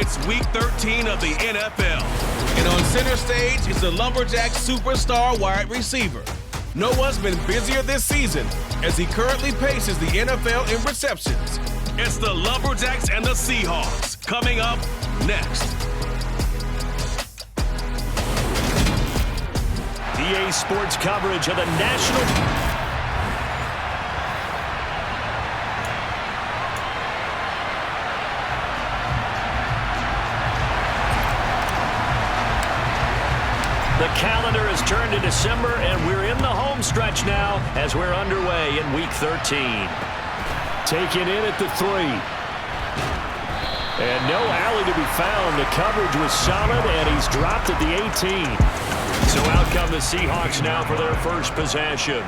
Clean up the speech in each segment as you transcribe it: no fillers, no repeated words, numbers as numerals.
It's Week 13 of the NFL. And on center stage is the Lumberjacks superstar wide receiver. No one's been busier this season as he currently paces the NFL in receptions. It's the Lumberjacks and the Seahawks coming up next. EA Sports coverage of the national... The calendar has turned to December, and we're in the home stretch now as we're underway in Week 13. Taken in at the 3. And no alley to be found. The coverage was solid, and he's dropped at the 18. So out come the Seahawks now for their first possession.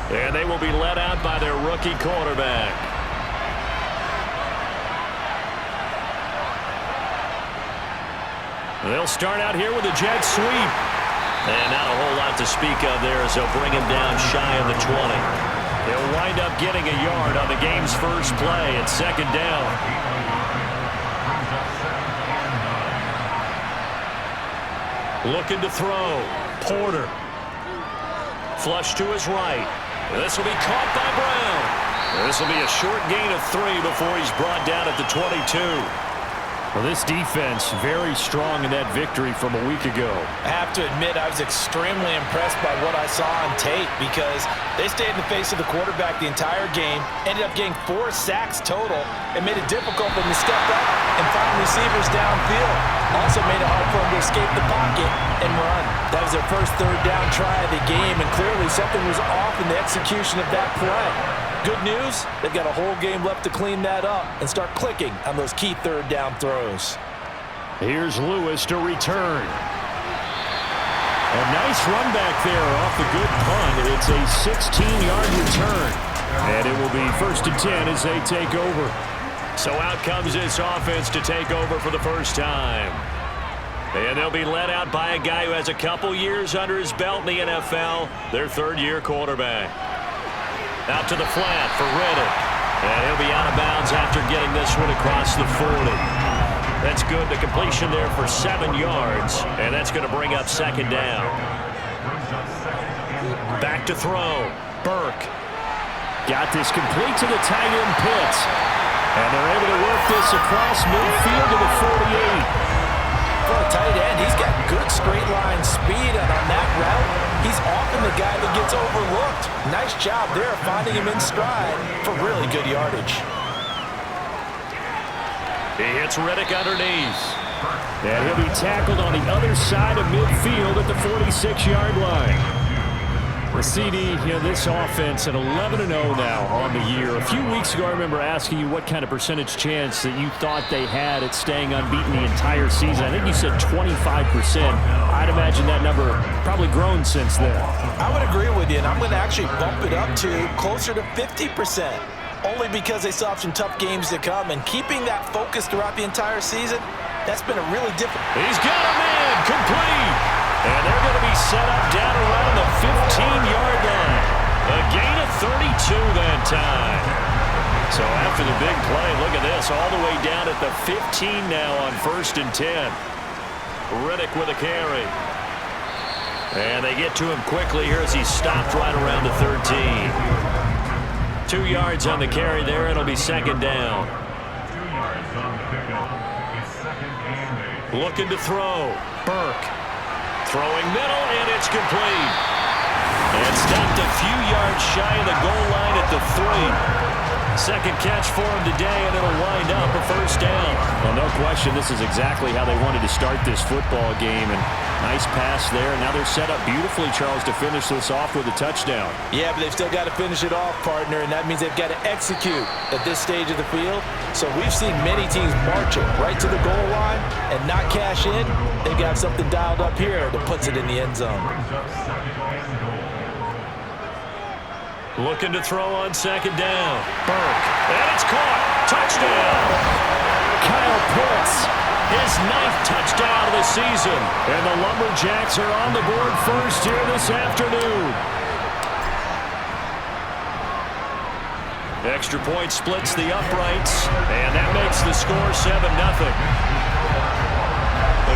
And they will be led out by their rookie quarterback. They'll start out here with a jet sweep. And not a whole lot to speak of there as they'll bring him down shy of the 20. They'll wind up getting a yard on the game's first play at second down. Looking to throw. Porter. Flush to his right. This will be caught by Brown. This will be a short gain of 3 before he's brought down at the 22. Well, this defense very strong in that victory from a week ago. I have to admit I was extremely impressed by what I saw on tape because they stayed in the face of the quarterback the entire game, ended up getting 4 sacks total, and made it difficult for them to step up and find receivers downfield. Also made it hard for them to escape the pocket and run. That was their first third down try of the game, and clearly something was off in the execution of that play. Good news, they've got a whole game left to clean that up and start clicking on those key third down throws. Here's Lewis to return. A nice run back there off the good punt. It's a 16-yard return. And it will be 1st and 10 as they take over. So out comes this offense to take over for the first time. And they'll be led out by a guy who has a couple years under his belt in the NFL, their third-year quarterback. Out to the flat for Reddick. And he'll be out of bounds after getting this one across the 40. That's good. The completion there for 7 yards. And that's going to bring up second down. Back to throw. Burke. Got this complete to the tight end Pitts. And they're able to work this across midfield to the 48. For a tight end, he's got good straight line speed, and on that route, he's often the guy that gets overlooked. Nice job there finding him in stride for really good yardage. He hits Reddick underneath. And he'll be tackled on the other side of midfield at the 46-yard line. The CD, this offense at 11-0 now on the year. A few weeks ago, I remember asking you what kind of percentage chance that you thought they had at staying unbeaten the entire season. I think you said 25%. I'd imagine that number probably grown since then. I would agree with you, and I'm going to actually bump it up to closer to 50%. Only because they still have some tough games to come, and keeping that focus throughout the entire season, that's been a really difficult. He's got him in, complete. And they're going to be set up down around the 15-yard line. A gain of 32 that time. So after the big play, look at this, all the way down at the 15 now on 1st and 10. Reddick with a carry. And they get to him quickly here as he's stopped right around the 13. 2 yards on the carry there. It'll be second down. Looking to throw. Burke. Throwing middle, and it's complete. And stopped a few yards shy of the goal line at the 3. Second catch for him today, and it'll wind up a first down. Well, no question, this is exactly how they wanted to start this football game. And nice pass there. Now they're set up beautifully, Charles, to finish this off with a touchdown. Yeah, but they've still got to finish it off, partner, and that means they've got to execute at this stage of the field. So we've seen many teams marching right to the goal line and not cash in. They've got something dialed up here that puts it in the end zone. Looking to throw on second down. Burke. And it's caught. Touchdown. Kyle Pitts. His 9th touchdown of the season. And the Lumberjacks are on the board first here this afternoon. Extra point splits the uprights. And that makes the score 7-0.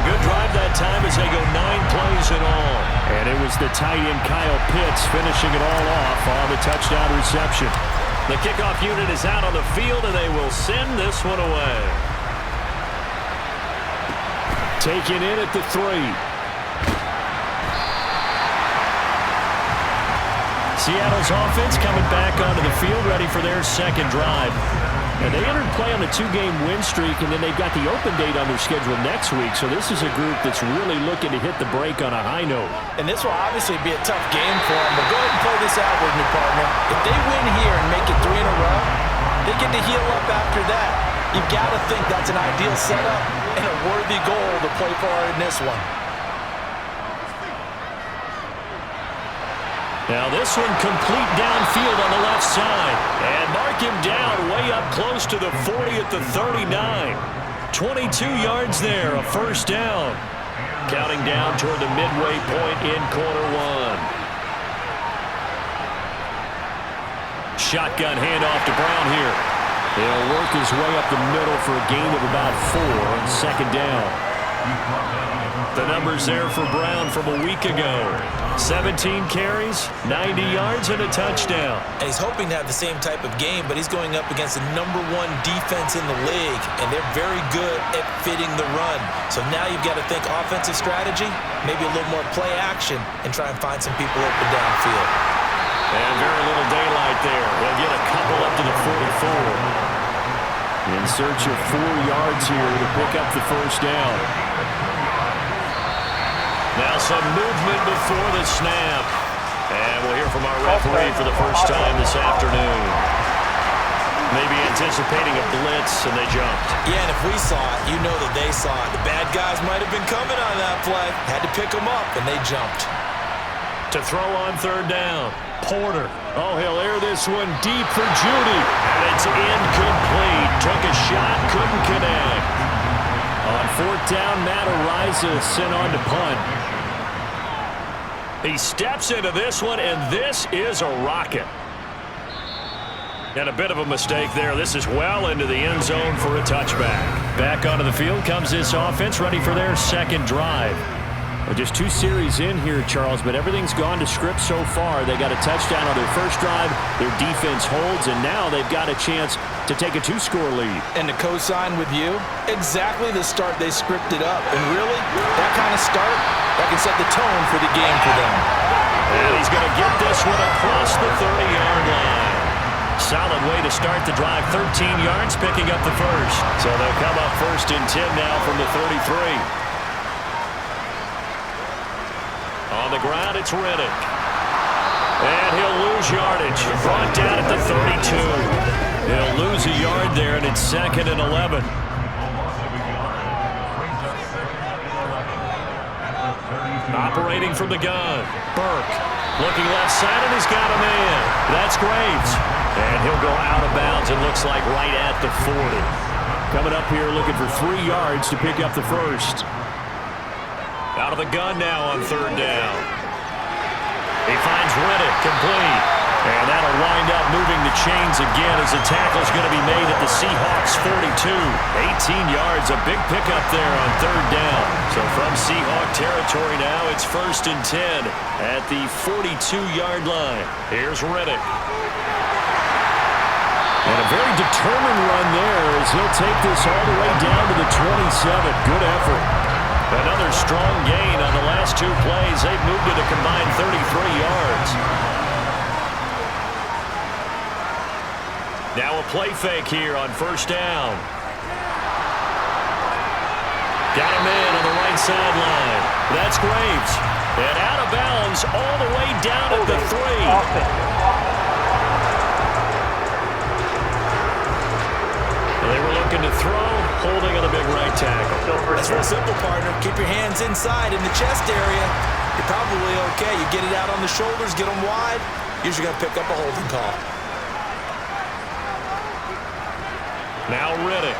A good drive that time as they go 9 plays in all. And it was the tight end Kyle Pitts finishing it all off on the touchdown reception. The kickoff unit is out on the field, and they will send this one away. Taken in at the 3. Seattle's offense coming back onto the field, ready for their second drive. And they entered play on a 2-game win streak, and then they've got the open date on their schedule next week. So this is a group that's really looking to hit the break on a high note. And this will obviously be a tough game for them, but go ahead and play this out with me, partner. If they win here and make it 3 in a row, they get to heal up after that. You've got to think that's an ideal setup and a worthy goal to play for in this one. Now this one complete downfield on the left side. And mark him down way up close to the 40 at the 39. 22 yards there, a first down. Counting down toward the midway point in quarter 1. Shotgun handoff to Brown here. He'll work his way up the middle for a gain of about 4 on second down. The numbers there for Brown from a week ago. 17 carries, 90 yards, and a touchdown. And he's hoping to have the same type of game, but he's going up against the #1 defense in the league, and they're very good at fitting the run. So now you've got to think offensive strategy, maybe a little more play action, and try and find some people open downfield. And very little daylight there. They'll get a couple up to the 44. In search of 4 yards here to pick up the first down. Now some movement before the snap. And we'll hear from our referee for the first time this afternoon. Maybe anticipating a blitz, and they jumped. Yeah, and if we saw it, you know that they saw it. The bad guys might have been coming on that play. Had to pick them up, and they jumped. To throw on third down. Porter. Oh, he'll air this one deep for Judy. And it's incomplete. Took a shot, couldn't connect. On fourth down, Matt Ariza sent on to punt. He steps into this one, and this is a rocket. And a bit of a mistake there. This is well into the end zone for a touchback. Back onto the field comes this offense, ready for their second drive. Well, just 2 series in here, Charles, but everything's gone to script so far. They got a touchdown on their first drive. Their defense holds, and now they've got a chance to take a 2-score lead. And to co-sign with you, exactly the start they scripted up. And really, that kind of start, that can set the tone for the game for them. And he's going to get this one across the 30-yard line. Solid way to start the drive. 13 yards, picking up the first. So they'll come up 1st and 10 now from the 33. On the ground, it's Riddick. And he'll lose yardage. Brought down at the 32. He'll lose a yard there, and it's 2nd and 11. Operating from the gun. Burke looking left side, and he's got a man. That's Graves. And he'll go out of bounds, it looks like right at the 40. Coming up here looking for 3 yards to pick up the first. Out of the gun now on third down. He finds Riddick, complete. And that'll wind up moving the chains again as the tackle's going to be made at the Seahawks 42. 18 yards, a big pickup there on third down. So from Seahawk territory now, it's 1st and 10 at the 42-yard line. Here's Riddick. And a very determined run there as he'll take this all the way down to the 27. Good effort. Another strong gain on the last 2 plays. They've moved it a combined 33 yards. Now a play fake here on first down. Got a man on the right sideline. That's Graves. And out of bounds all the way down at the 3. They were looking to throw, holding on the big right tackle. That's real simple, partner. Keep your hands inside in the chest area. You're probably okay. You get it out on the shoulders, get them wide. Usually going to pick up a holding call. Now Riddick.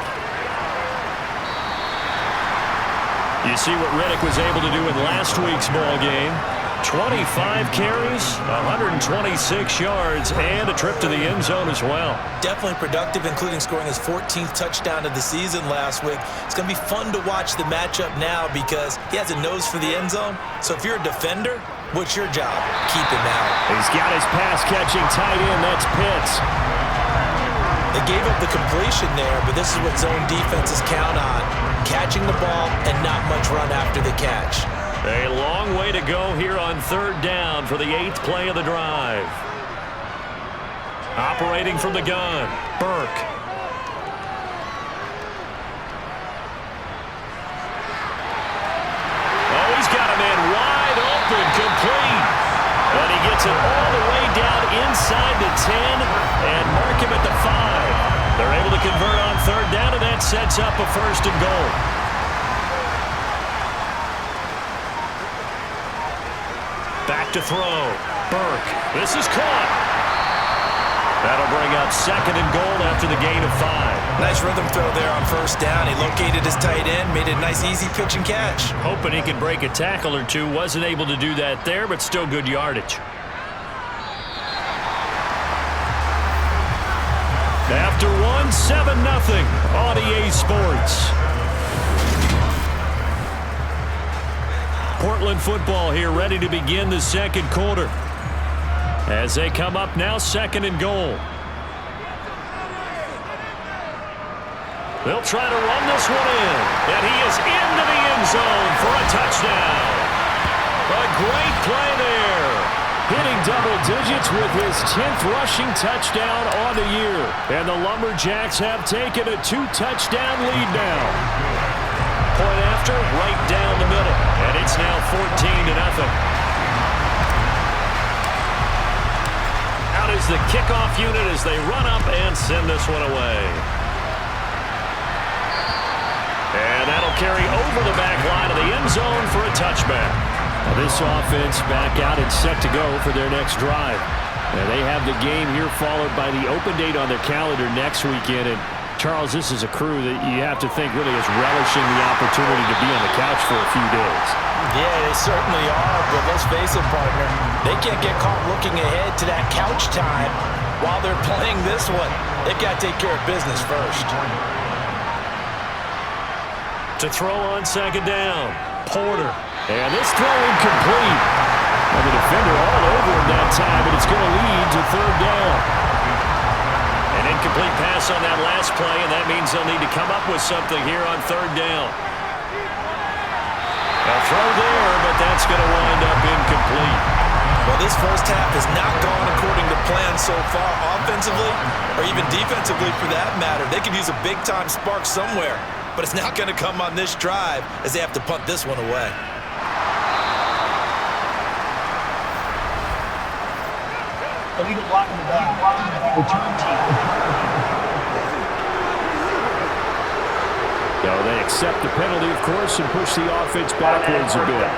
You see what Riddick was able to do in last week's ball game. 25 carries, 126 yards, and a trip to the end zone as well. Definitely productive, including scoring his 14th touchdown of the season last week. It's going to be fun to watch the matchup now because he has a nose for the end zone. So if you're a defender, what's your job? Keep him out. He's got his pass-catching tight end. That's Pitts. They gave up the completion there, but this is what zone defenses count on. Catching the ball and not much run after the catch. A long way to go here on third down for the 8th play of the drive. Operating from the gun, Burke. Oh, he's got a man wide open, complete. And he gets it all the way down inside the 10 and mark him at the 5. They're able to convert on third down, and that sets up a 1st and goal. Back to throw. Burke. This is caught. That'll bring up 2nd and goal after the gain of 5. Nice rhythm throw there on 1st down. He located his tight end, made it a nice, easy pitch and catch. Hoping he could break a tackle or two. Wasn't able to do that there, but still good yardage. After 7-0 on EA Sports. Portland football here, ready to begin the 2nd quarter. As they come up now, 2nd and goal. They'll try to run this one in. And he is into the end zone for a touchdown. A great play there. Hitting double digits with his 10th rushing touchdown on the year. And the Lumberjacks have taken a 2-touchdown lead now. Point after, right down the middle. And it's now 14-0. Out is the kickoff unit as they run up and send this one away. And that'll carry over the back line of the end zone for a touchback. Now this offense back out and set to go for their next drive. And they have the game here followed by the open date on their calendar next weekend. And Charles, this is a crew that you have to think really is relishing the opportunity to be on the couch for a few days. Yeah, they certainly are, but let's face it, partner. They can't get caught looking ahead to that couch time while they're playing this one. They've got to take care of business first. To throw on 2nd down, Porter. And this throw incomplete. And the defender all over him that time, and it's going to lead to 3rd down. An incomplete pass on that last play, and that means they'll need to come up with something here on 3rd down. A throw there, but that's going to wind up incomplete. Well, this first half has not gone according to plan so far, offensively or even defensively for that matter. They could use a big-time spark somewhere, but it's not going to come on this drive as they have to punt this one away. Illegal block in the back. Return team. So they accept the penalty, of course, and push the offense backwards a bit.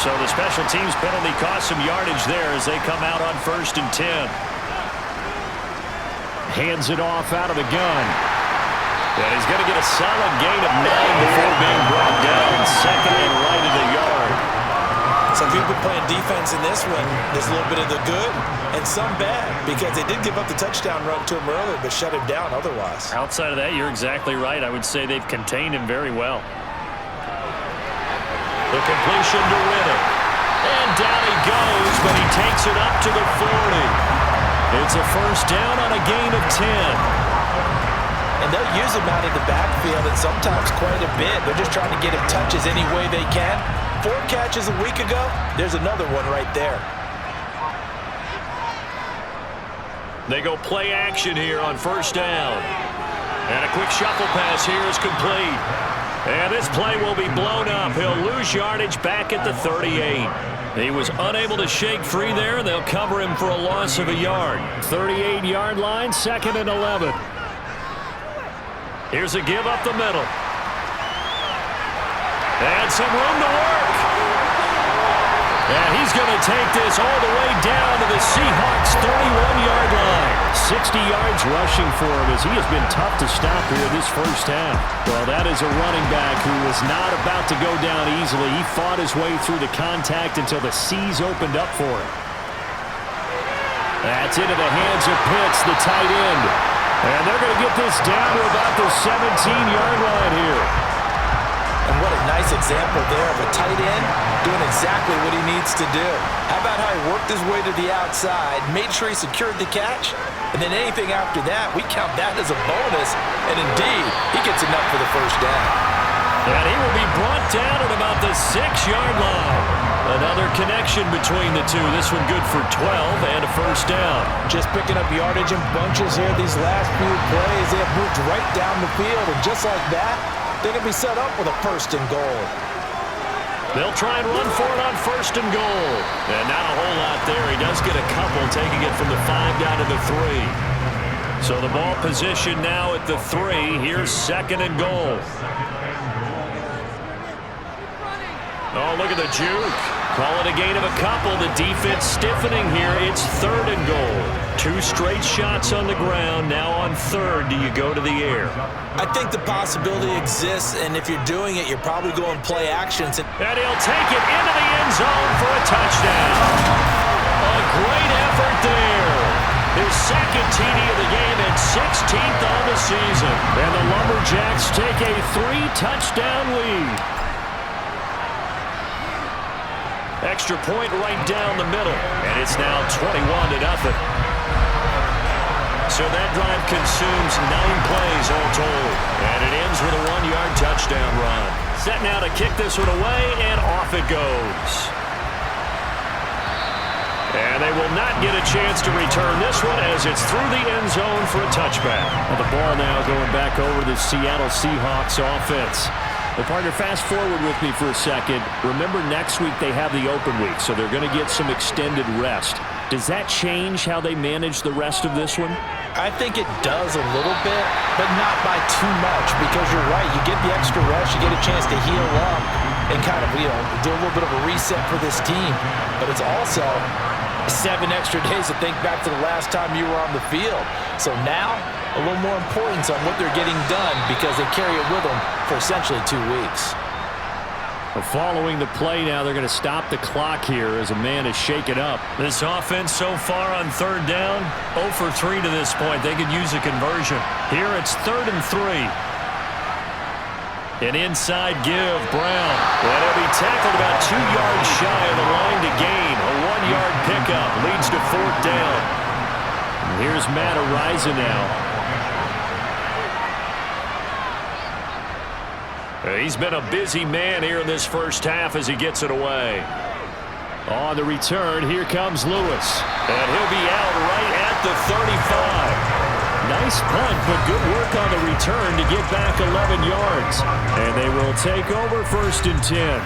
So the special teams penalty cost some yardage there as they come out on 1st and 10. Hands it off out of the gun. And he's going to get a solid gain of 9 before being brought down 2nd and right of the yard. Some people playing defense in this one. There's a little bit of the good and some bad because they did give up the touchdown run to him earlier but shut him down otherwise. Outside of that, you're exactly right. I would say they've contained him very well. The completion to Ridder. And down he goes, but he takes it up to the 40. It's a 1st down on a gain of 10. And they'll use him out of the backfield and sometimes quite a bit. They're just trying to get him touches any way they can. 4 catches a week ago, there's another one right there. They go play action here on 1st down. And a quick shuffle pass here is complete. And this play will be blown up. He'll lose yardage back at the 38. He was unable to shake free there, and they'll cover him for a loss of a yard. 38-yard line, 2nd and 11. Here's a give up the middle. And some room to work. And he's going to take this all the way down to the Seahawks' 31-yard line. 60 yards rushing for him as he has been tough to stop here this first half. Well, that is a running back who was not about to go down easily. He fought his way through the contact until the seas opened up for him. That's into the hands of Pitts, the tight end. And they're going to get this down to about the 17-yard line here. And what a nice example there of a tight end doing exactly what he needs to do. How about how he worked his way to the outside, made sure he secured the catch, and then anything after that, we count that as a bonus. And indeed, he gets enough for the first down. And he will be brought down at about the 6-yard line. Another connection between the two. This one good for 12 and a first down. Just picking up yardage in bunches here these last few plays. They have moved right down the field, and just like that, they're going to be set up with a first and goal. They'll try and run for it on first and goal. And not a whole lot there. He does get a couple, taking it from the 5 down to the 3. So the ball position now at the 3. Here's second and goal. Oh, look at the juke. Call it a gain of a couple. The defense stiffening here. It's third and goal. 2 straight shots on the ground. Now on third, do you go to the air? I think the possibility exists, and if you're doing it, you're probably going play actions. And he'll take it into the end zone for a touchdown. A great effort there. His second TD of the game and 16th on the season. And the Lumberjacks take a 3-touchdown lead. Extra point right down the middle. And it's now 21-0. So that drive consumes 9 plays all told. And it ends with a 1-yard touchdown run. Set now to kick this one away, and off it goes. And they will not get a chance to return this one as it's through the end zone for a touchback. And the ball now going back over the Seattle Seahawks offense. Well, partner, fast forward with me for a second. Remember, next week they have the open week, so they're going to get some extended rest. Does that change how they manage the rest of this one? I think it does a little bit, but not by too much, because you're right. You get the extra rest, you get a chance to heal up and kind of, do a little bit of a reset for this team. But it's also 7 extra days to think back to the last time you were on the field. So now, a little more importance on what they're getting done because they carry it with them for essentially 2 weeks. Well, following the play now, they're going to stop the clock here as a man is shaken up. This offense so far on third down, 0 for 3 to this point. They could use a conversion. Here it's 3rd and 3. An inside give, Brown. And he'll be tackled about 2 yards shy of the line to gain. A 1-yard pickup leads to 4th down. And here's Matt Ariza now. He's been a busy man here in this first half as he gets it away. On the return, here comes Lewis. And he'll be out right at the 35. Nice punt, but good work on the return to get back 11 yards. And they will take over 1st and 10.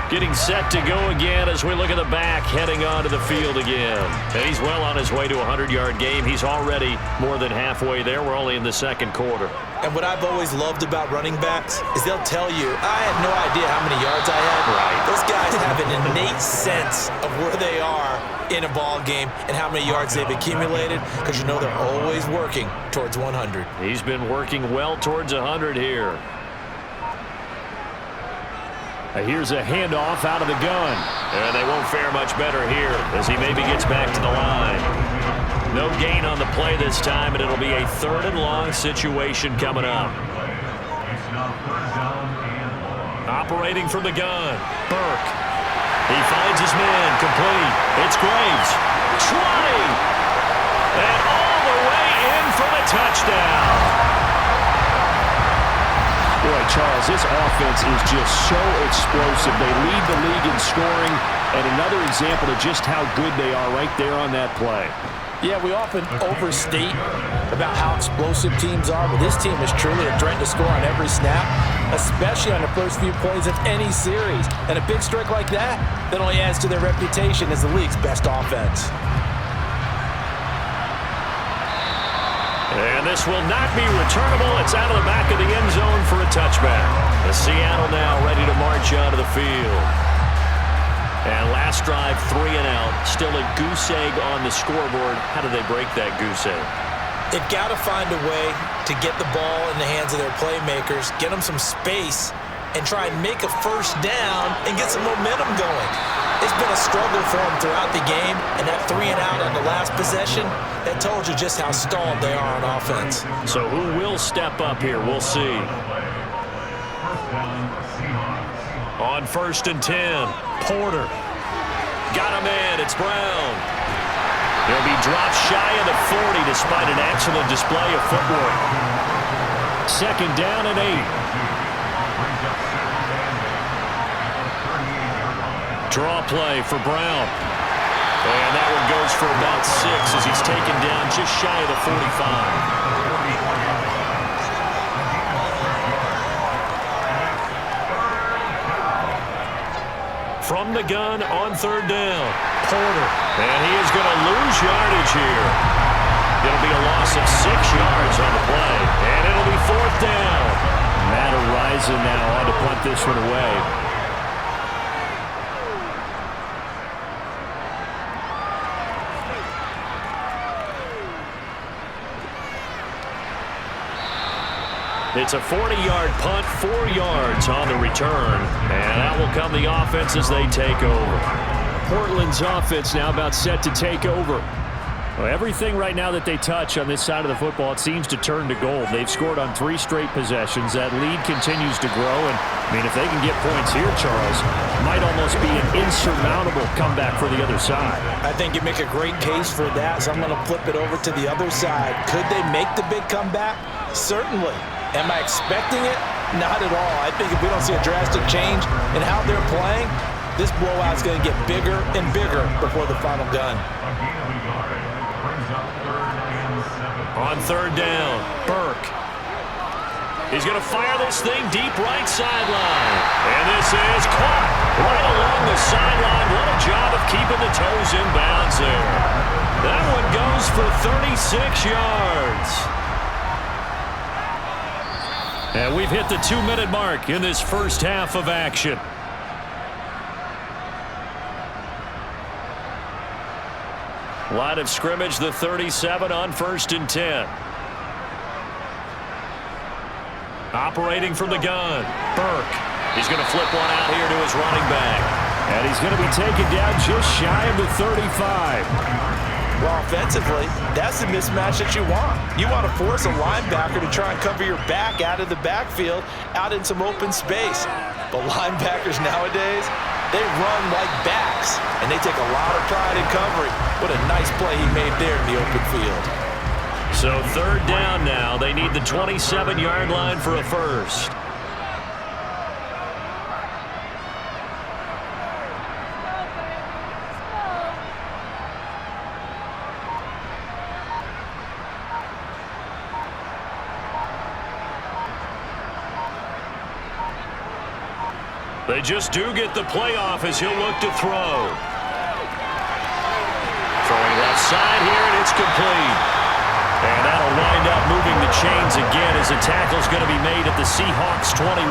Getting set to go again as we look at the back, heading onto the field again. And he's well on his way to a 100-yard game. He's already more than halfway there. We're only in the second quarter. And what I've always loved about running backs is they'll tell you, I had no idea how many yards I had. Right. Those guys have an innate sense of where they are in a ball game and how many yards they've accumulated because you know they're always working towards 100. He's been working well towards 100 here. Here's a handoff out of the gun. And they won't fare much better here as he maybe gets back to the line. No gain on the play this time, and it'll be a 3rd and long situation coming up. Operating from the gun, Burke. He finds his man, complete. It's Graves. 20! And all the way in for the touchdown. Boy, Charles, this offense is just so explosive. They lead the league in scoring, and another example of just how good they are right there on that play. Yeah, we often overstate about how explosive teams are, but this team is truly a threat to score on every snap, especially on the first few plays of any series. And a big strike like that only adds to their reputation as the league's best offense. And this will not be returnable. It's out of the back of the end zone for a touchback. The Seattle now ready to march onto the field. And last drive, 3 and out. Still a goose egg on the scoreboard. How do they break that goose egg? They've got to find a way to get the ball in the hands of their playmakers, get them some space, and try and make a first down and get some momentum going. It's been a struggle for them throughout the game, and that 3 and out on the last possession, that told you just how stalled they are on offense. So who will step up here? We'll see. On 1st and 10, Porter. Got him in. It's Brown. He'll be dropped shy of the 40 despite an excellent display of footwork. 2nd down and 8. Draw play for Brown. And that one goes for about 6 as he's taken down just shy of the 45. From the gun on 3rd down, Porter. And he is going to lose yardage here. It'll be a loss of 6 yards on the play. And it'll be 4th down. Matt Horizon now on to punt this one away. It's a 40-yard punt, 4 yards on the return, and that will come the offense as they take over. Portland's offense now about set to take over. Well, everything right now that they touch on this side of the football, it seems to turn to gold. They've scored on 3 straight possessions. That lead continues to grow, and I mean, if they can get points here, Charles, it might almost be an insurmountable comeback for the other side. I think you make a great case for that, so I'm going to flip it over to the other side. Could they make the big comeback? Certainly. Am I expecting it? Not at all. I think if we don't see a drastic change in how they're playing, this blowout's going to get bigger and bigger before the final gun. On 3rd down, Burke. He's going to fire this thing deep right sideline. And this is caught right along the sideline. What a job of keeping the toes in bounds there. That one goes for 36 yards. And we've hit the 2-minute mark in this first half of action. Line of scrimmage, the 37 on 1st and 10. Operating from the gun, Burke. He's going to flip one out here to his running back. And he's going to be taken down just shy of the 35. Well, offensively, that's the mismatch that you want. You want to force a linebacker to try and cover your back out of the backfield, out in some open space. But linebackers nowadays, they run like backs, and they take a lot of pride in covering. What a nice play he made there in the open field. So 3rd down now. They need the 27-yard line for a first. They just do get the playoff as he'll look to throw. Throwing left side here, and it's complete. And that'll wind up moving the chains again as the tackle's going to be made at the Seahawks 21.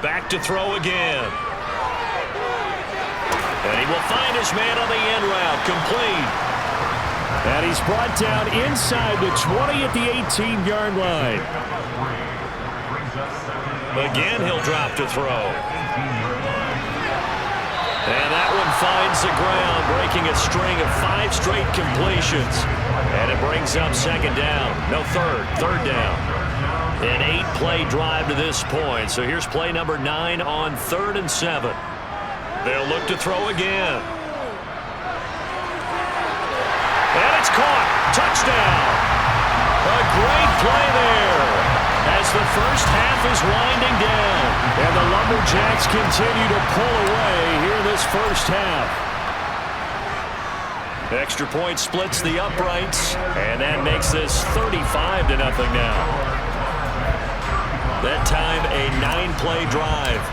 Back to throw again. And he will find his man on the end route, complete. And he's brought down inside the 20 at the 18-yard line. Again, he'll drop to throw. And that one finds the ground, breaking a string of 5 straight completions. And it brings up 2nd down. No, third down. An 8-play drive to this point. So here's play number 9 on 3rd and 7. They'll look to throw again. And it's caught. Touchdown. A great play there as the first half is winding down. And the Lumberjacks continue to pull away here in this first half. Extra point splits the uprights, and that makes this 35-0 now. That time a 9-play drive.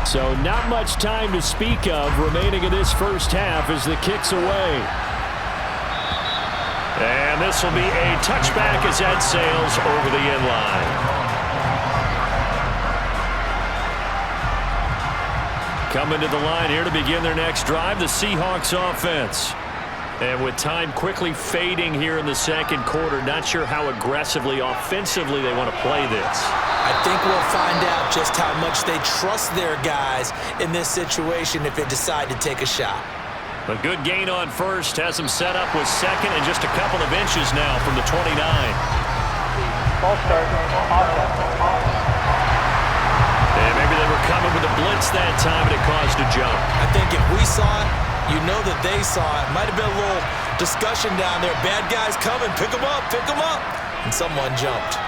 So not much time to speak of remaining in this first half as the kick's away. And this will be a touchback as that sails over the end line. Coming to the line here to begin their next drive, the Seahawks offense. And with time quickly fading here in the second quarter, not sure how aggressively, offensively they want to play this. I think we'll find out just how much they trust their guys in this situation if they decide to take a shot. A good gain on first has them set up with second and just a couple of inches now from the 29. Ball start. And maybe they were coming with a blitz that time and it caused a jump. I think if we saw it, you know that they saw it. Might have been a little discussion down there. Bad guys coming. Pick them up. Pick them up. And someone jumped.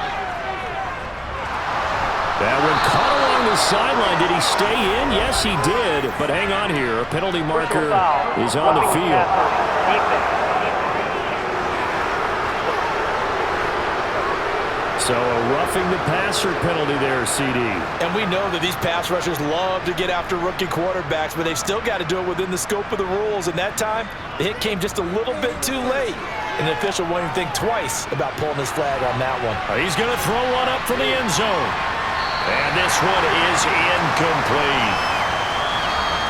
That one caught along the sideline. Did he stay in? Yes, he did. But hang on here. A penalty marker is on the field. So a roughing the passer penalty there, CD. And we know that these pass rushers love to get after rookie quarterbacks, but they've still got to do it within the scope of the rules. And that time, the hit came just a little bit too late. And the official won't even think twice about pulling his flag on that one. He's going to throw one up from the end zone. And this one is incomplete.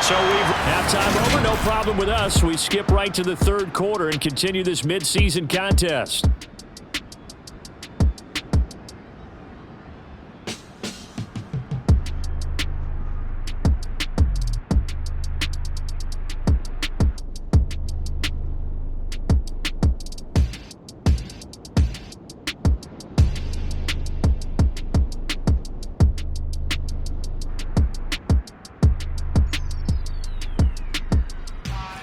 So we've halftime over, no problem with us. We skip right to the third quarter and continue this midseason contest.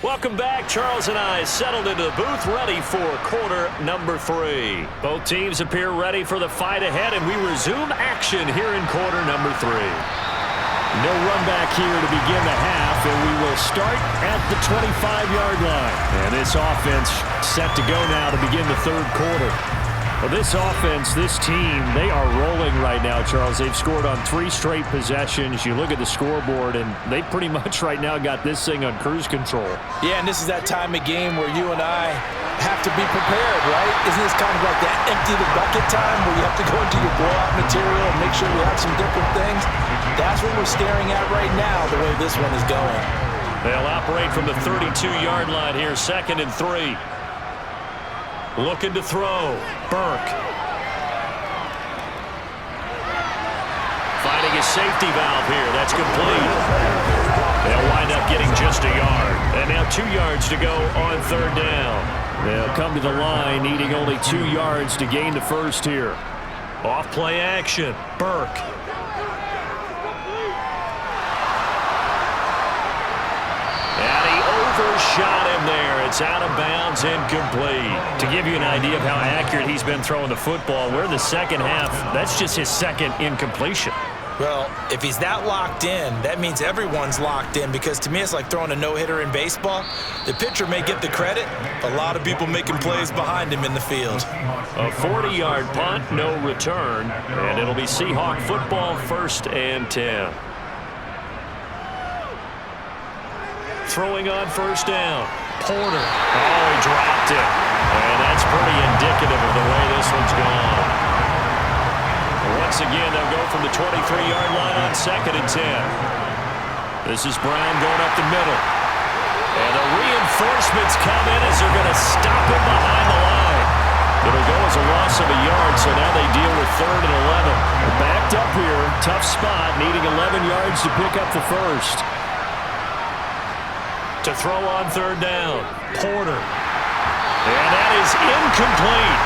Welcome back. Charles and I settled into the booth, ready for quarter number 3. Both teams appear ready for the fight ahead, and we resume action here in quarter number 3. No run back here to begin the half, and we will start at the 25-yard line. And this offense set to go now to begin the third quarter. Well, this offense, this team, they are rolling right now, Charles. They've scored on 3 straight possessions. You look at the scoreboard, and they pretty much right now got this thing on cruise control. Yeah, and this is that time of game where you and I have to be prepared, right? Isn't this kind of like that empty the bucket time where you have to go into your blowout material and make sure you have some different things? That's what we're staring at right now, the way this one is going. They'll operate from the 32-yard line here, 2nd and 3. Looking to throw. Burke. Finding a safety valve here. That's complete. They'll wind up getting just a yard. And now 2 yards to go on third down. They'll come to the line needing only 2 yards to gain the first here. Off play action. Burke. Overshot him there. It's out of bounds, incomplete. To give you an idea of how accurate he's been throwing the football, we're in the second half. That's just his second incompletion. Well, if he's that locked in, that means everyone's locked in, because to me it's like throwing a no-hitter in baseball. The pitcher may get the credit. A lot of people making plays behind him in the field. A 40-yard punt, no return, and it'll be Seahawk football, 1st and 10. Throwing on first down. Porter. Oh, he dropped it. And that's pretty indicative of the way this one's gone. Once again, they'll go from the 23-yard line on 2nd and 10. This is Brown going up the middle. And the reinforcements come in as they're going to stop him behind the line. It'll go as a loss of a yard, so now they deal with 3rd and 11. Backed up here. Tough spot, needing 11 yards to pick up the first. To throw on third down. Porter. And that is incomplete.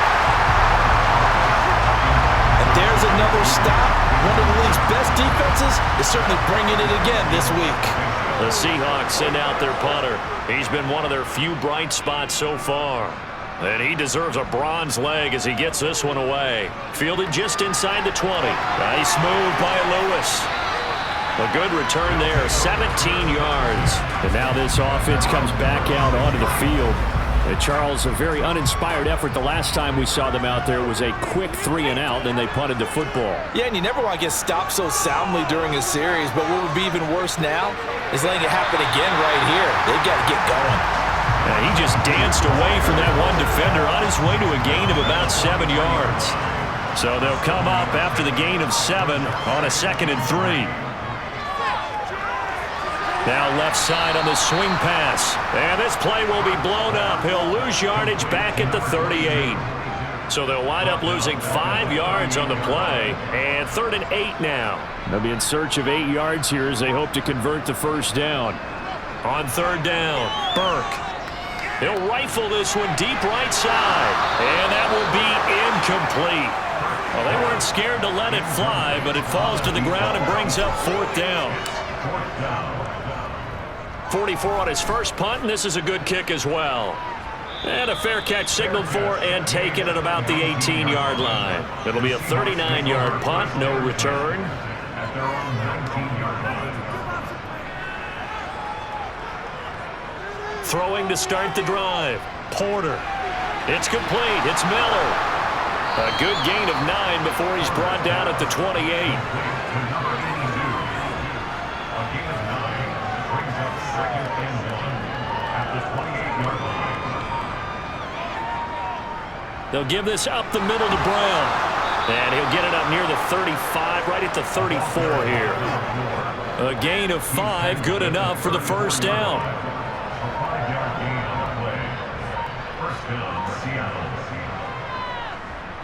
And there's another stop. One of the league's best defenses is certainly bringing it again this week. The Seahawks send out their punter. He's been one of their few bright spots so far. And he deserves a bronze leg as he gets this one away. Fielded just inside the 20. Nice move by Lewis. A good return there, 17 yards. And now this offense comes back out onto the field. Charles, a very uninspired effort. The last time we saw them out there was a quick 3-and-out, and they punted the football. Yeah, and you never want to get stopped so soundly during a series, but what would be even worse now is letting it happen again right here. They've got to get going. He just danced away from that one defender on his way to a gain of about 7 yards. So they'll come up after the gain of 7 on a 2nd and 3. Now left side on the swing pass. And this play will be blown up. He'll lose yardage back at the 38. So they'll wind up losing 5 yards on the play. And 3rd and 8 now. They'll be in search of 8 yards here as they hope to convert the first down. On 3rd down, Burke. He'll rifle this one deep right side. And that will be incomplete. Well, they weren't scared to let it fly, but it falls to the ground and brings up 4th down. 44 on his first punt, and this is a good kick as well. And a fair catch signaled for and taken at about the 18-yard line. It'll be a 39-yard punt, no return. Throwing to start the drive. Porter. It's complete. It's Miller. A good gain of 9 before he's brought down at the 28. They'll give this up the middle to Brown. And he'll get it up near the 35, right at the 34 here. A gain of 5, good enough for the first down.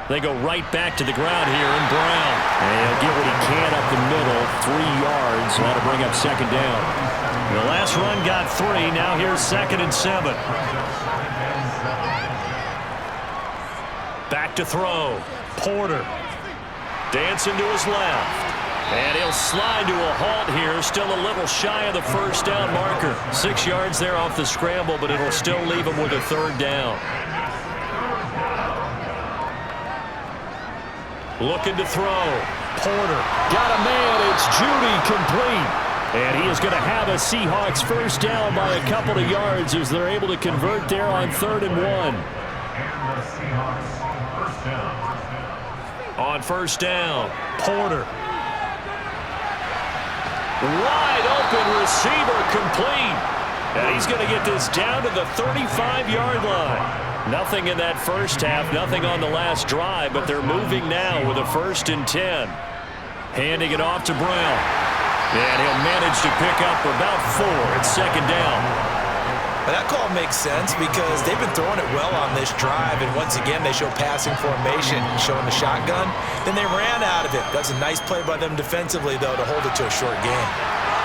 They go right back to the ground here in Brown. And he'll get what he can up the middle, 3 yards. That'll bring up 2nd down. The last run got 3. Now here's 2nd and 7. Back to throw. Porter. Dancing to his left. And he'll slide to a halt here. Still a little shy of the first down marker. 6 yards there off the scramble, but it'll still leave him with a 3rd down. Looking to throw. Porter. Got a man. It's Judy, complete. And he is going to have a Seahawks first down by a couple of yards as they're able to convert there on 3rd and 1. On first down, Porter. Wide open receiver, complete. And he's going to get this down to the 35-yard line. Nothing in that first half, nothing on the last drive, but they're moving now with a 1st and 10. Handing it off to Brown. And he'll manage to pick up about 4 at 2nd down. But that call makes sense because they've been throwing it well on this drive, and once again they show passing formation, showing the shotgun. Then they ran out of it. That's a nice play by them defensively, though, to hold it to a short game.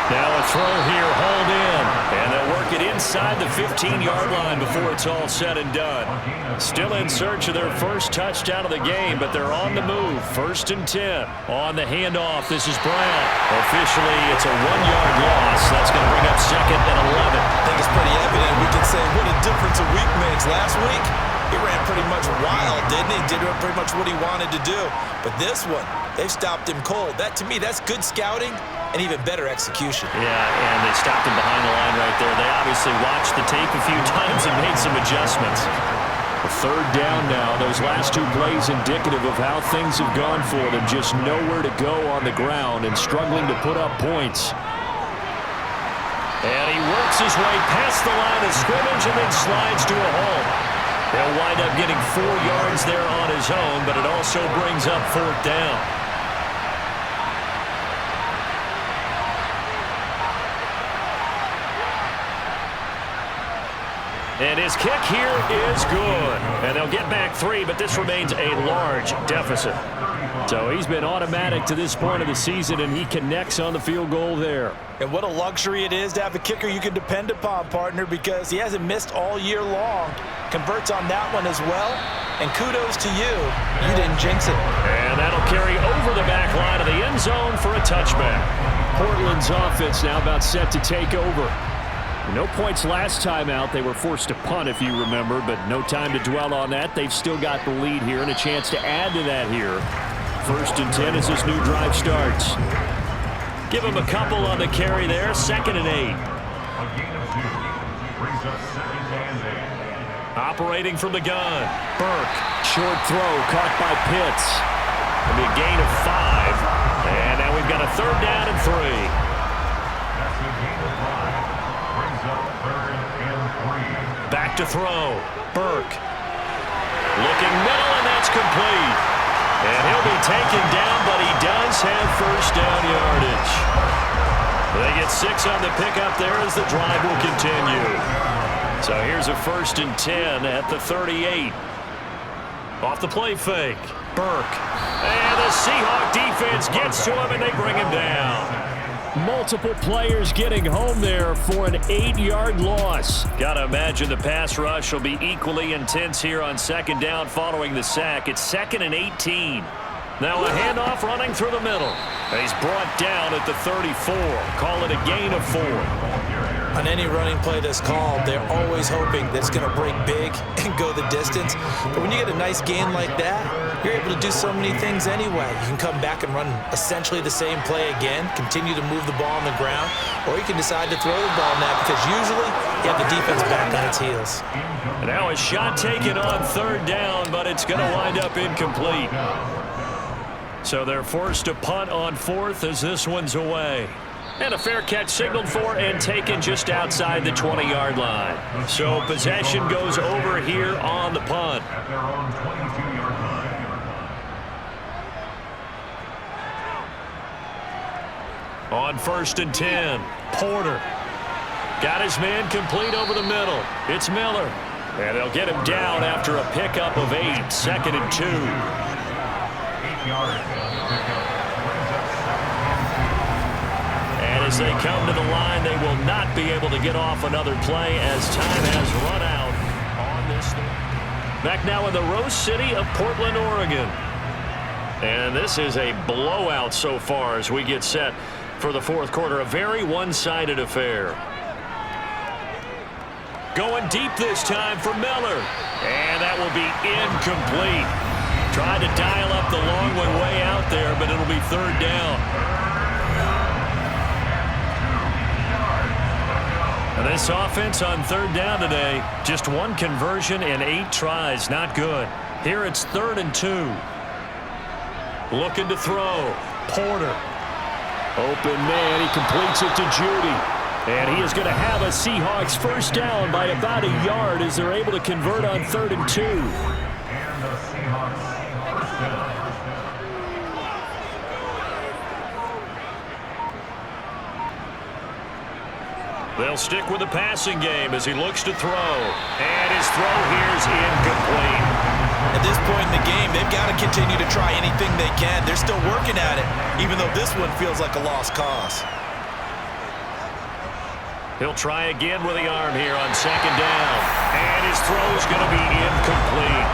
Now a throw here, hauled in, and they'll work it inside the 15-yard line before it's all said and done. Still in search of their first touchdown of the game, but they're on the move. 1st and 10. On the handoff, this is Brown. Officially, it's a 1-yard loss. That's going to bring up 2nd and 11. I think it's pretty evident. We can say what a difference a week makes. Last week, he ran pretty much wild, didn't he? Did pretty much what he wanted to do. But this one, they've stopped him cold. That, to me, that's good scouting and even better execution. Yeah, and they stopped him behind the line right there. They obviously watched the tape a few times and made some adjustments. A 3rd down now. Those last 2 plays indicative of how things have gone for them. Just nowhere to go on the ground and struggling to put up points. And he works his way past the line of scrimmage and then slides to a halt. He'll wind up getting 4 yards there on his own, but it also brings up 4th down. And his kick here is good. And they'll get back 3, but this remains a large deficit. So he's been automatic to this point of the season, and he connects on the field goal there. And what a luxury it is to have a kicker you can depend upon, partner, because he hasn't missed all year long. Converts on that one as well. And kudos to you. You didn't jinx it. And that'll carry over the back line of the end zone for a touchback. Portland's offense now about set to take over. No points last time out. They were forced to punt, if you remember, but no time to dwell on that. They've still got the lead here and a chance to add to that here. 1st and 10 as this new drive starts. Give him a couple on the carry there. 2nd and 8. Operating from the gun. Burke. Short throw caught by Pitts. It'll be a gain of 5. And now we've got a 3rd down and 3. Back to throw. Burke. Looking middle, and that's complete. And he'll be taken down, but he does have first down yardage. They get 6 on the pickup there as the drive will continue. So here's a 1st and 10 at the 38. Off the play fake. Burke. And the Seahawk defense gets to him, and they bring him down. Multiple players getting home there for an 8-yard loss. Got to imagine the pass rush will be equally intense here on 2nd down following the sack. It's 2nd and 18. Now a handoff running through the middle. He's brought down at the 34. Call it a gain of 4. On any running play that's called, they're always hoping that it's going to break big and go the distance. But when you get a nice gain like that, you're able to do so many things anyway. You can come back and run essentially the same play again, continue to move the ball on the ground, or you can decide to throw the ball now because usually you have the defense back on its heels. Now a shot taken on 3rd down, but it's going to wind up incomplete. So they're forced to punt on 4th as this one's away. And a fair catch signaled for and taken just outside the 20-yard line. So possession goes over here on the punt. On 1st and 10, Porter. Got his man complete over the middle. It's Miller. And they'll get him down after a pickup of 8, 2nd and 2. 8 yards. And as they come to the line, they will not be able to get off another play as time has run out on this thing. Back now in the Rose City of Portland, Oregon. And this is a blowout so far as we get set for the 4th quarter. A very one-sided affair. Going deep this time for Miller. And that will be incomplete. Tried to dial up the long one way out there, but it'll be 3rd down. And this offense on 3rd down today, just 1 conversion and 8 tries. Not good. Here it's 3rd and 2. Looking to throw. Porter. Open man. He completes it to Judy. And he is going to have a Seahawks 1st down by about a yard as they're able to convert on 3rd and 2. And the Seahawks 1st down. They'll stick with the passing game as he looks to throw. And his throw here is incomplete. At this point in the game, they've got to continue to try anything they can. They're still working at it, even though this one feels like a lost cause. He'll try again with the arm here on 2nd down. And his throw is going to be incomplete.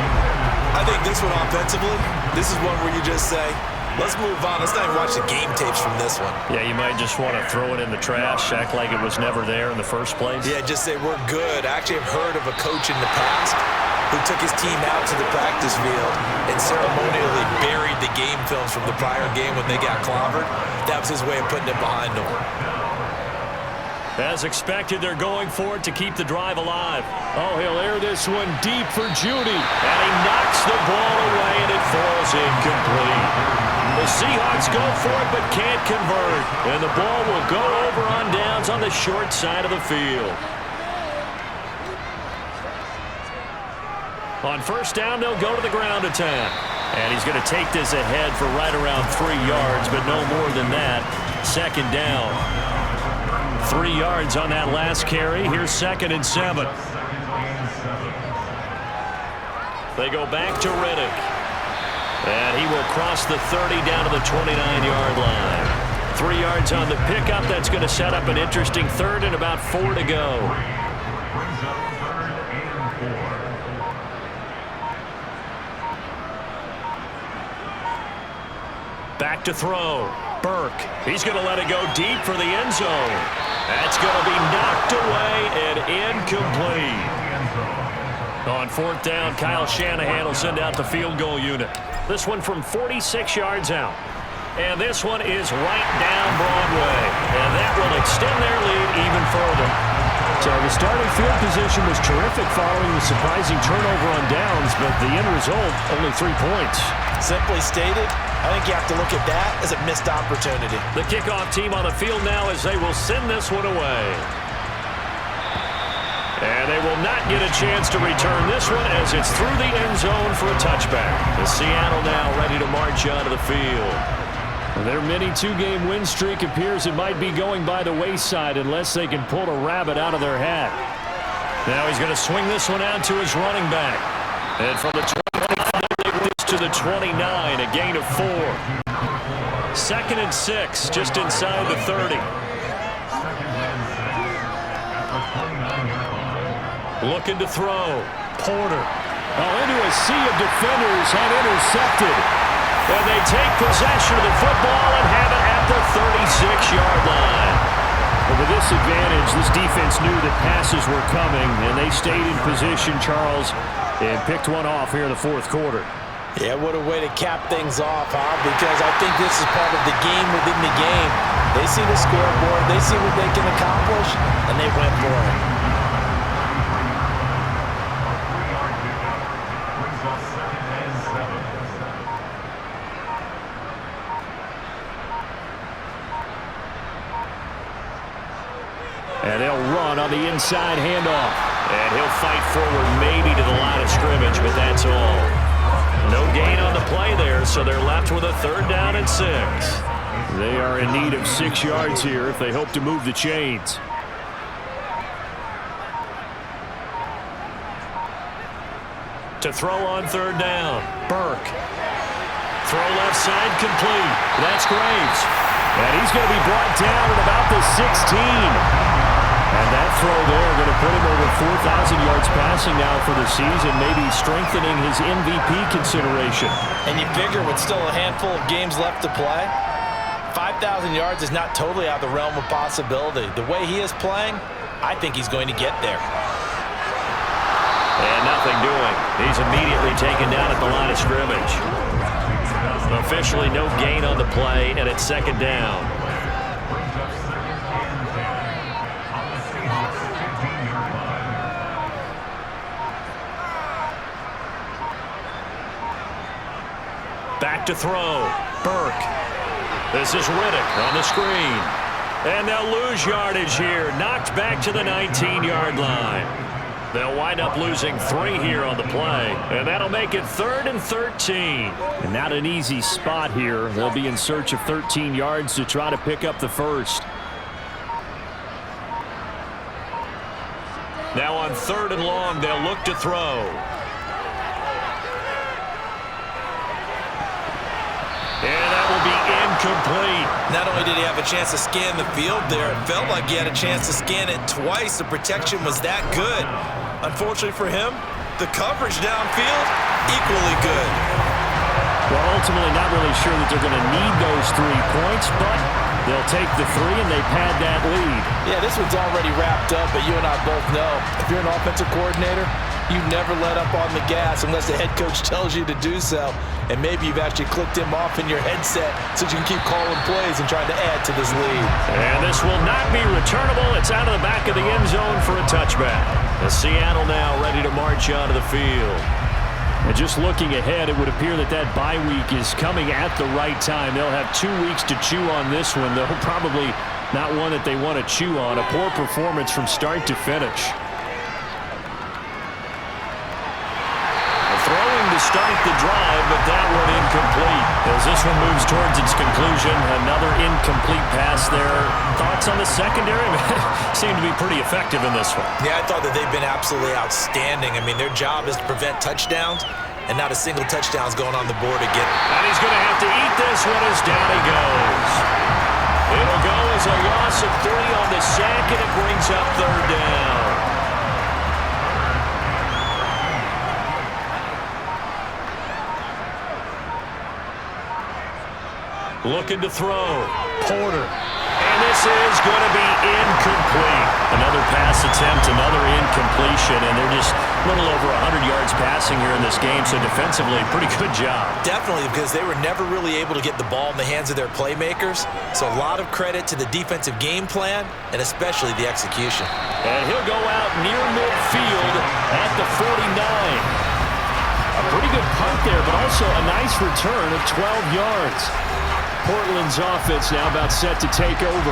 I think this one offensively, this is one where you just say, let's move on. Let's not even watch the game tapes from this one. Yeah, you might just want to throw it in the trash, act like it was never there in the first place. Yeah, just say we're good. I actually have heard of a coach in the past who took his team out to the practice field and ceremonially buried the game films from the prior game when they got clobbered. That was his way of putting it behind them. As expected, they're going for it to keep the drive alive. Oh, he'll air this one deep for Judy. And he knocks the ball away, and it falls incomplete. The Seahawks go for it but can't convert. And the ball will go over on downs on the short side of the field. On 1st down, they'll go to the ground attack. And he's going to take this ahead for right around 3 yards, but no more than that. 2nd down. 3 yards on that last carry. Here's 2nd and 7. They go back to Riddick. And he will cross the 30 down to the 29-yard line. 3 yards on the pickup. That's going to set up an interesting 3rd and about 4 to go. Back to throw. Burke. He's going to let it go deep for the end zone. That's going to be knocked away and incomplete. On 4th down, Kyle Shanahan will send out the field goal unit. This one from 46 yards out. And this one is right down Broadway. And that will extend their lead even further. So the starting field position was terrific following the surprising turnover on downs, but the end result, only 3 points. Simply stated, I think you have to look at that as a missed opportunity. The kickoff team on the field now as they will send this one away. And they will not get a chance to return this one as it's through the end zone for a touchback. The Seattle now ready to march onto the field. Their mini two-game win streak appears it might be going by the wayside unless they can pull a rabbit out of their hat. Now he's going to swing this one out to his running back. And from the 25, they take this to the 29, a gain of 4. 2nd and 6, just inside the 30. Looking to throw. Porter. Into a sea of defenders and intercepted. And they take possession of the football and have it at the 36-yard line. But with this advantage, this defense knew that passes were coming, and they stayed in position, Charles, and picked one off here in the 4th quarter. Yeah, what a way to cap things off, huh? Because I think this is part of the game within the game. They see the scoreboard, they see what they can accomplish, and they went for it. And they'll run on the inside handoff. And he'll fight forward maybe to the line of scrimmage, but that's all. No gain on the play there, so they're left with a 3rd down and 6. They are in need of 6 yards here if they hope to move the chains. To throw on 3rd down, Burke. Throw left side complete. That's Graves. And he's going to be brought down at about the 16. And that throw there going to put him over 4,000 yards passing now for the season, maybe strengthening his MVP consideration. And you figure with still a handful of games left to play, 5,000 yards is not totally out of the realm of possibility. The way he is playing, I think he's going to get there. And nothing doing. He's immediately taken down at the line of scrimmage. Officially no gain on the play, and it's 2nd down. Back to throw. Burke. This is Riddick on the screen. And they'll lose yardage here. Knocked back to the 19-yard line. They'll wind up losing 3 here on the play. And that'll make it 3rd and 13. And not an easy spot here. They'll be in search of 13 yards to try to pick up the 1st. Now on 3rd and long, they'll look to throw. And that will be incomplete. Not only did he have a chance to scan the field there, it felt like he had a chance to scan it twice. The protection was that good. Unfortunately for him, the coverage downfield, equally good. Well, ultimately not really sure that they're going to need those 3 points, but they'll take the 3 and they pad that lead. Yeah, this one's already wrapped up, but you and I both know if you're an offensive coordinator, you never let up on the gas unless the head coach tells you to do so. And maybe you've actually clicked him off in your headset so you can keep calling plays and trying to add to this lead. And this will not be returnable. It's out of the back of the end zone for a touchback. And Seattle now ready to march onto the field. And just looking ahead, it would appear that that bye week is coming at the right time. They'll have 2 weeks to chew on this one, though probably not one that they want to chew on. A poor performance from start to finish. Throwing to start the drive, but that one incomplete. As this one moves towards its conclusion, another incomplete pass there. Thoughts on the secondary? Seem to be pretty effective in this one. Yeah, I thought that they've been absolutely outstanding. I mean, their job is to prevent touchdowns, and not a single touchdown's going on the board again. And he's going to have to eat this one as down he goes. It'll go as a loss of 3 on the sack, and it brings up 3rd down. Looking to throw. Porter. And this is going to be incomplete. Another pass attempt, another incompletion, and they're just a little over 100 yards passing here in this game, so defensively, pretty good job. Definitely, because they were never really able to get the ball in the hands of their playmakers, so a lot of credit to the defensive game plan, and especially the execution. And he'll go out near midfield at the 49. A pretty good punt there, but also a nice return of 12 yards. Portland's offense now about set to take over.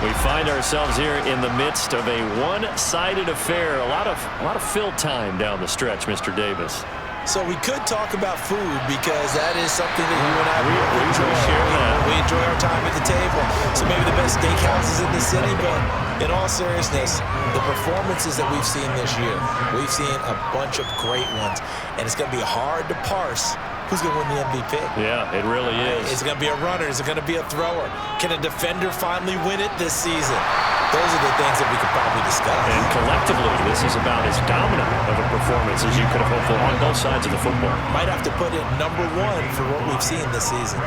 We find ourselves here in the midst of a one-sided affair. A lot of fill time down the stretch, Mr. Davis. So we could talk about food because that is something that you and I we enjoy. share that. We enjoy our time at the table. So maybe the best steakhouses in the city, but in all seriousness, the performances that we've seen this year, we've seen a bunch of great ones, and it's going to be hard to parse who's going to win the MVP. Yeah, it really is. Is it going to be a runner? Is it going to be a thrower? Can a defender finally win it this season? Those are the things that we could probably discuss. And collectively, this is about as dominant of a performance as you could have hoped for on both sides of the football. Might have to put it number one for what we've seen this season.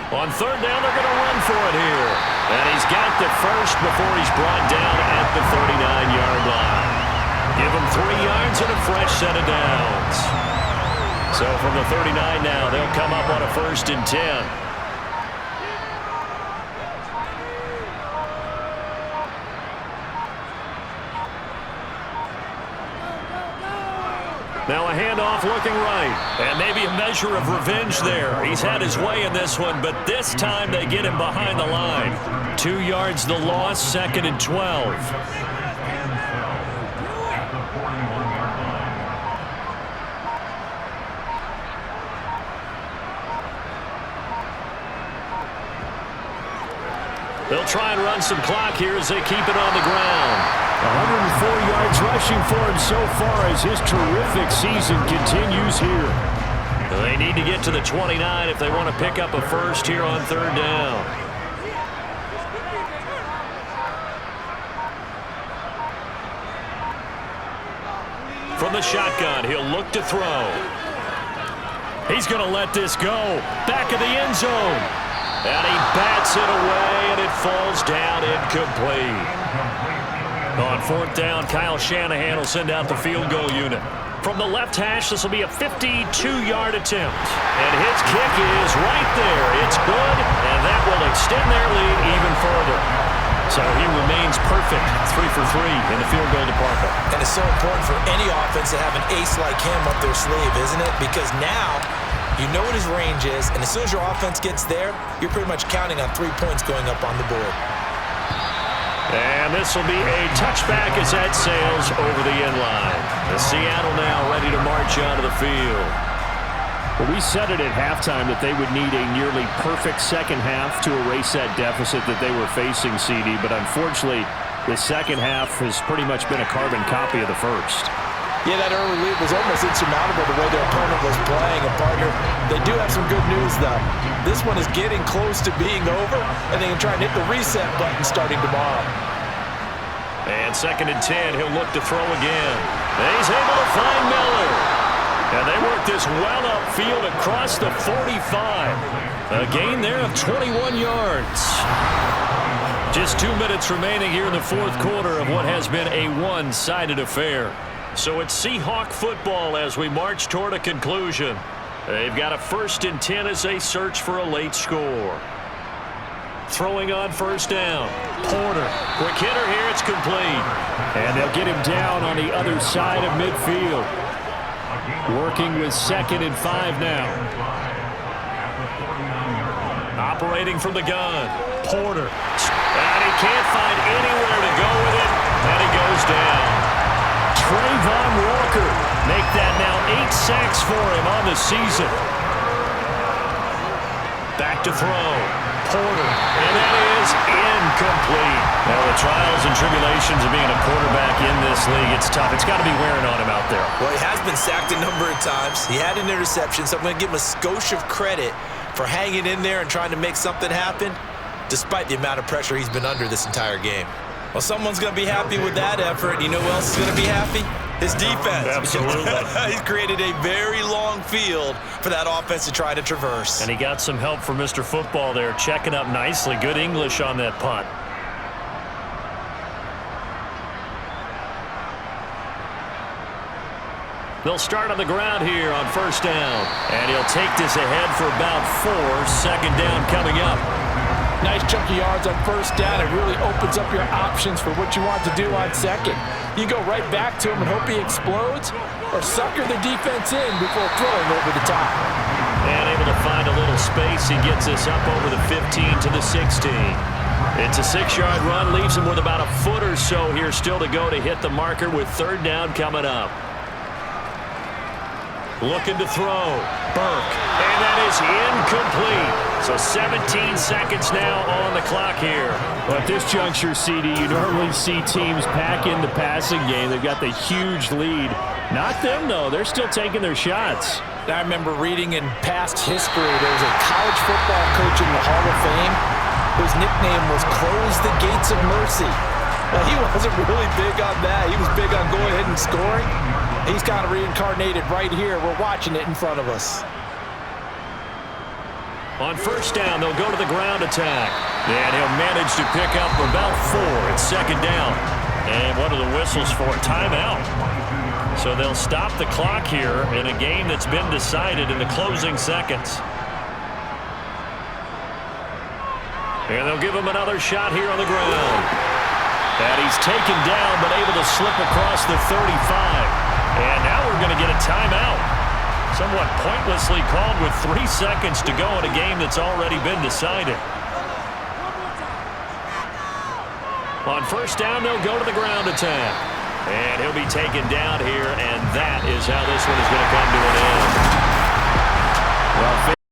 On third down, they're going to run for it here. And he's got the first before he's brought down at the 39-yard line. Give him 3 yards and a fresh set of downs. So from the 39 now, they'll come up on a 1st and 10. Now a handoff looking right. And maybe a measure of revenge there. He's had his way in this one, but this time they get him behind the line. 2 yards the loss, 2nd and 12. They'll try and run some clock here as they keep it on the ground. 104 yards rushing for him so far as his terrific season continues here. They need to get to the 29 if they want to pick up a first here on 3rd down. From the shotgun, he'll look to throw. He's going to let this go. Back of the end zone. And he bats it away, and it falls down incomplete. On 4th down, Kyle Shanahan will send out the field goal unit. From the left hash, this will be a 52-yard attempt. And his kick is right there. It's good, and that will extend their lead even further. So he remains perfect, 3 for 3 in the field goal department. And it's so important for any offense to have an ace like him up their sleeve, isn't it? Because now you know what his range is, and as soon as your offense gets there, you're pretty much counting on 3 points going up on the board. And this will be a touchback as that sails over the end line. The Seattle now ready to march onto the field. Well, we said it at halftime that they would need a nearly perfect second half to erase that deficit that they were facing, CD, but unfortunately, the second half has pretty much been a carbon copy of the first. Yeah, that early lead was almost insurmountable the way their opponent was playing. And, partner, they do have some good news, though. This one is getting close to being over, and they can try and hit the reset button starting tomorrow. And 2nd and 10, he'll look to throw again. And he's able to find Miller. And they work this well upfield across the 45. A gain there of 21 yards. Just 2 minutes remaining here in the 4th quarter of what has been a one-sided affair. So it's Seahawk football as we march toward a conclusion. They've got a 1st and 10 as they search for a late score. Throwing on 1st down. Porter. Quick hitter here. It's complete. And they'll get him down on the other side of midfield. Working with 2nd and 5 now. Operating from the gun. Porter. And he can't find anywhere to go with it. And he goes down. Trayvon Walker make that now 8 sacks for him on the season. Back to throw. Porter. And that is incomplete. Now the trials and tribulations of being a quarterback in this league, it's tough. It's got to be wearing on him out there. Well, he has been sacked a number of times. He had an interception, so I'm going to give him a skosh of credit for hanging in there and trying to make something happen, despite the amount of pressure he's been under this entire game. Well, someone's going to be happy with that effort. You know who else is going to be happy? His defense. Absolutely. He's created a very long field for that offense to try to traverse. And he got some help from Mr. Football there, checking up nicely. Good English on that punt. They'll start on the ground here on 1st down. And he'll take this ahead for about 4. 2nd down coming up. Nice chunky yards on 1st down. It really opens up your options for what you want to do on 2nd. You go right back to him and hope he explodes, or sucker the defense in before throwing over the top. And able to to find a little space. He gets us up over the 15 to the 16. It's a 6-yard run, leaves him with about a foot or so here still to go to hit the marker with third down coming up. Looking to throw. Burke. And that is incomplete. So 17 seconds now on the clock here. Well, at this juncture, CD, you normally see teams pack in the passing game. They've got the huge lead. Not them, though. They're still taking their shots. I remember reading in past history, there was a college football coach in the Hall of Fame whose nickname was Close the Gates of Mercy. Well, he wasn't really big on that. He was big on going ahead and scoring. He's kind of reincarnated right here. We're watching it in front of us. On first down, they'll go to the ground attack. And he'll manage to pick up about 4. It's second down. And what are the whistles for? Timeout. So they'll stop the clock here in a game that's been decided in the closing seconds. And they'll give him another shot here on the ground. And he's taken down but able to slip across the 35. And now we're going to get a timeout. Somewhat pointlessly called with 3 seconds to go in a game that's already been decided. On first down, they'll go to the ground attack. And he'll be taken down here, and that is how this one is going to come to an end. Well,